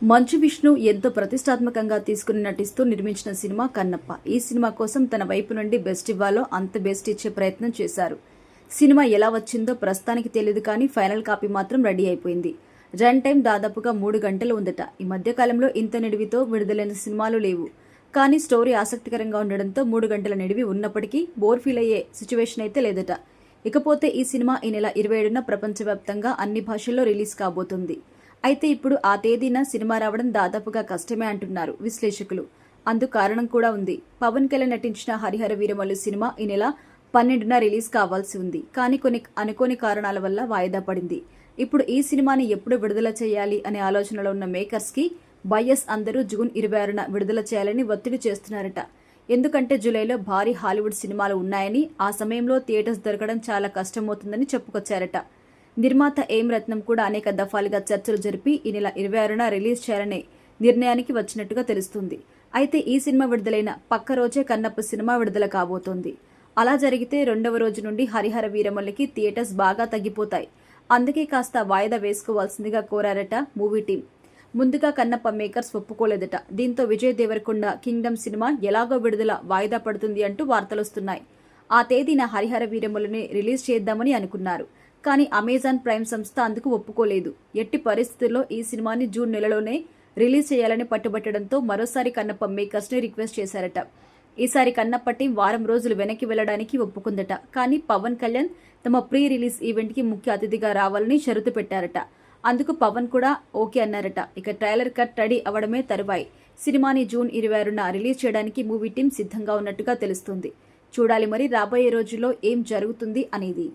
మంచు విష్ణు ఎంతో ప్రతిష్టాత్మకంగా తీసుకుని నటిస్తూ నిర్మించిన సినిమా కన్నప్ప. ఈ సినిమా కోసం తన వైపు నుండి బెస్ట్ ఇవ్వాలో అంత బెస్ట్ ఇచ్చే ప్రయత్నం చేశారు. సినిమా ఎలా వచ్చిందో ప్రస్తుతానికి తెలియదు, కానీ ఫైనల్ కాపీ మాత్రం రెడీ అయిపోయింది. రన్ టైం దాదాపుగా 3 గంటలు ఉందట. ఈ మధ్యకాలంలో ఇంత నిడివితో విడుదలైన సినిమాలు లేవు. కానీ స్టోరీ ఆసక్తికరంగా ఉండడంతో 3 గంటల నిడివి ఉన్నప్పటికీ బోర్ ఫీల్ అయ్యే సిచ్యువేషన్ అయితే లేదట. ఇకపోతే ఈ సినిమా ఈ నెల 27న ప్రపంచవ్యాప్తంగా అన్ని భాషల్లో రిలీజ్ కాబోతుంది. అయితే ఇప్పుడు ఆ తేదీన సినిమా రావడం దాదాపుగా కష్టమే అంటున్నారు విశ్లేషకులు. అందుకు కారణం కూడా ఉంది. పవన్ కళ్యాణ్ నటించిన హరిహర వీరమల్లు సినిమా ఈ నెల 12న రిలీజ్ కావాల్సి ఉంది. కానీ కొన్ని అనుకోని కారణాల వల్ల వాయిదా పడింది. ఇప్పుడు ఈ సినిమాని ఎప్పుడు విడుదల చేయాలి అనే ఆలోచనలో ఉన్న మేకర్స్ కి బయ్యర్స్ అందరూ జూన్ 26న విడుదల చేయాలని ఒత్తిడి చేస్తున్నారట. ఎందుకంటే జూలైలో భారీ హాలీవుడ్ సినిమాలు ఉన్నాయని, ఆ సమయంలో థియేటర్స్ దొరకడం చాలా కష్టమవుతుందని చెప్పుకొచ్చారట. నిర్మాత ఏం రత్నం కూడా అనేక దఫాలుగా చర్చలు జరిపి ఈ నెల 26న రిలీజ్ చేయాలనే నిర్ణయానికి వచ్చినట్టుగా తెలుస్తుంది. అయితే ఈ సినిమా విడుదలైన పక్క రోజే కన్నప్ప సినిమా విడుదల కాబోతోంది. అలా జరిగితే 2వ రోజు నుండి హరిహర వీరమల్లికి థియేటర్స్ బాగా తగ్గిపోతాయి. అందుకే కాస్త వాయిదా వేసుకోవాల్సిందిగా కోరారట మూవీ టీం. ముందుగా కన్నప్ప మేకర్స్ ఒప్పుకోలేదట. దీంతో విజయ్ దేవరకొండ కింగ్డమ్ సినిమా ఎలాగో విడుదల వాయిదా పడుతుంది అంటూ వార్తలొస్తున్నాయి. ఆ తేదీన హరిహర వీరమల్లుని రిలీజ్ చేద్దామని అనుకున్నారు. కానీ అమెజాన్ ప్రైమ్ సంస్థ అందుకు ఒప్పుకోలేదు. ఎట్టి పరిస్థితుల్లో ఈ సినిమాని జూన్ నెలలోనే రిలీజ్ చేయాలని పట్టుబట్టడంతో మరోసారి కన్నప్ప మేకర్స్ ని రిక్వెస్ట్ చేశారట. ఈసారి కన్నప్ప టీం వారం రోజులు వెనక్కి వెళ్లడానికి ఒప్పుకుందట. కానీ పవన్ కళ్యాణ్ తమ ప్రీ రిలీజ్ ఈవెంట్ కి ముఖ్య అతిథిగా రావాలని షరతు పెట్టారట. అందుకు పవన్ కూడా ఓకే అన్నారట. ఇక ట్రైలర్ కట్ రెడీ అవడమే తరువాయి. సినిమాని జూన్ 26న రిలీజ్ చేయడానికి మూవీ టీం సిద్ధంగా ఉన్నట్టుగా తెలుస్తుంది. చూడాలి మరి రాబోయే రోజుల్లో ఏం జరుగుతుంది అనేది.